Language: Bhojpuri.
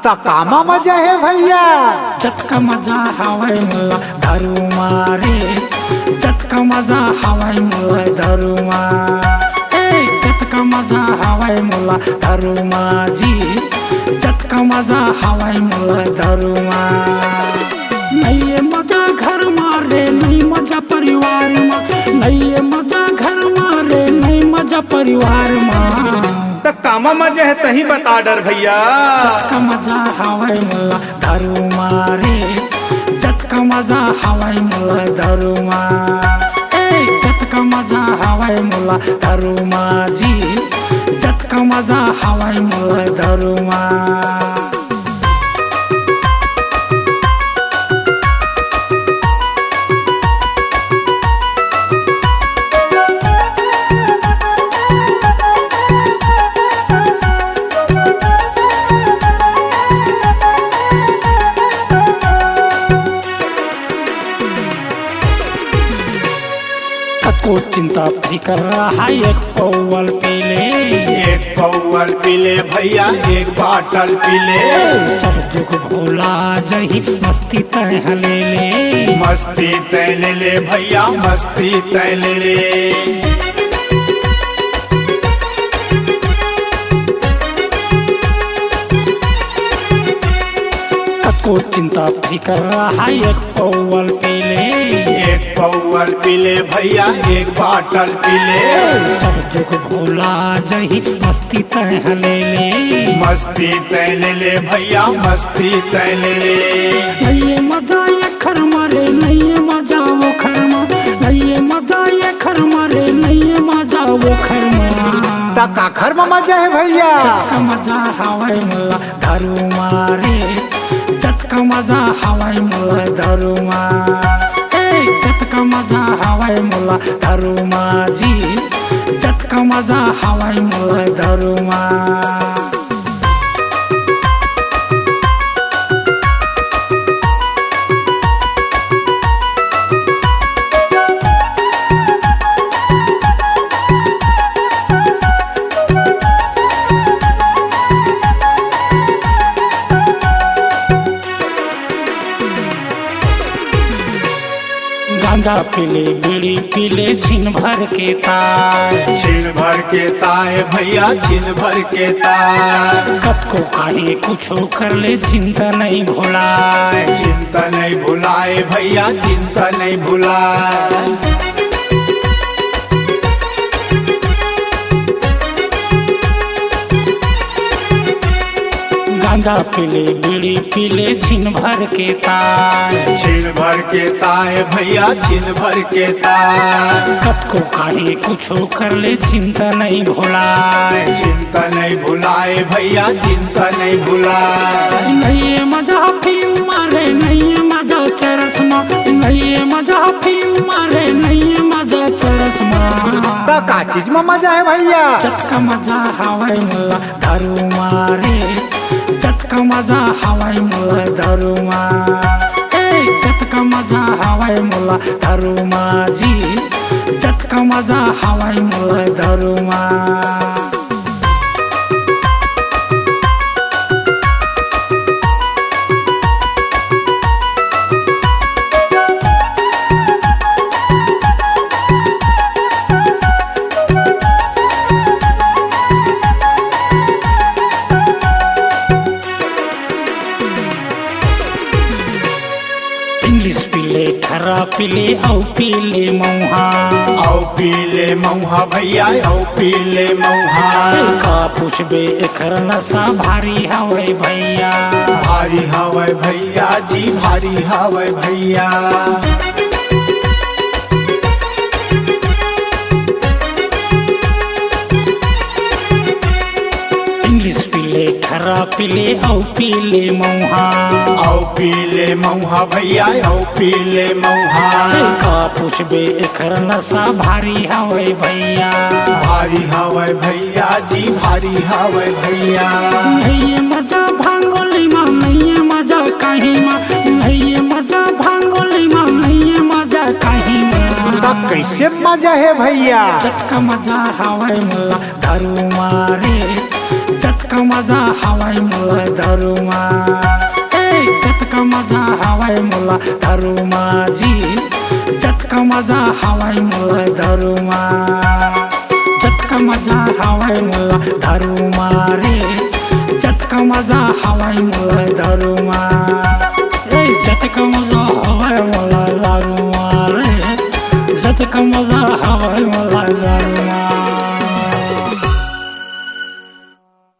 ता कामा मजा है भैया। जतका मजा हवाई मुला दारू मारे, जतका मजा हवाई मुला दारू जतका मजा हवाई मुला दारू जी, जतका मजा हवाई मुला दारू नहीं मजा घर मारे, नहीं मजा परिवार में, नहीं मजा घर मारे, नहीं मजा परिवार में। तो कामा मजा है तही बता डर भैया। जतका मजा हवाई मुला दारू मारे, जतका मजा हवाई मुला दारू जतका मजा हवाई मुला दारू जी, जतका मजा हवाई मुला दारू को चिंता फिकर रहा एक पौवल पीले, एक पौवल पीले भैया, एक बाटल पीले। सब दुख भूला जही मस्ती तय ले ले, मस्ती तय ले ले भैया, मस्ती तय ले ले। को चिंता फिकर रहा एक पौवल पीले, एक पौवल पीले भैया, एक बाटल पीले। सब दुख भूला जही मस्ती तय ले ले, मस्ती तय ले ले भैया, मस्ती तय ले ले। नहीं मजा ये खर मारे, नहीं मजा वो खर मारे, नहीं मजा ये खर मारे, नहीं मजा वो खर ता का खर में मजा है भैया। जतका मजा हवाई मुला दारू मारे, जतका मजा हवाई मुला दारू जतका मजा हवाई मुला दारू जी, जतका मजा हवाई मुला दारू गांजा पीले बीड़ी पीले छिन भर के तार, छिन भर के ताए भैया, छिन भर के ताए। कब को काहे कुछो कर ले चिंता नहीं भुलाए, चिंता नहीं भुलाए भैया, चिंता नहीं भुलाए। गांजा पीले बीड़ी पीले छिन भर के तार, छिन भर के ताए भैया, छिन भर के ताए। कब को काहे कुछो कर ले चिंता नहीं भुलाए, चिंता नहीं भुलाए भैया, चिंता नहीं भुलाए। नहीं मजा फीम मारे, नहीं मजा चरस नहीं मजा फीम मारे, नहीं मजा चरस ता का चीज में मजा है भैया। जतका मजा हवाई मुला दारू मारे, जतका मजा हवाई मुला दारू जतका मजा हवाई मुला दारू जी, जतका मजा हवाई मुला दारू इंग्लिश पीले खरा पीले औ पीले मौहा, औ पीले मौहा भैया, औ पीले मौहा। का पुछबे एकर नशा भारी हवे भैया, भारी हवे भैया जी, भारी हवे भैया। इंग्लिश पीले खरा पीले औ पीले मौहा, औ पीले मौहा भैया, औ पीले मौहा। का पुछबे एकर नशा भारी हवे भैया, भारी हवे भैया जी, भारी हवे भैया। नहीं मजा भांगोली माँ, नहीं मजा कहीं माँ, नहीं मजा भांगोली माँ, नहीं मजा कहीं ता कैसे मजा है भैया। जतका मजा हवाई मुला दारू मारे, जतका जतका मजा हवाय मला दारूमा जतका मजा हवाय मला दारूमा जी जतका मजा हवाय मला दारूमा जतका मजा हवाय मला दारूमा रे जतका मजा हवाय मला दारूमा जतका मजा हवाय मला दारूमा रे जतका मजा हवाय मला दारूमा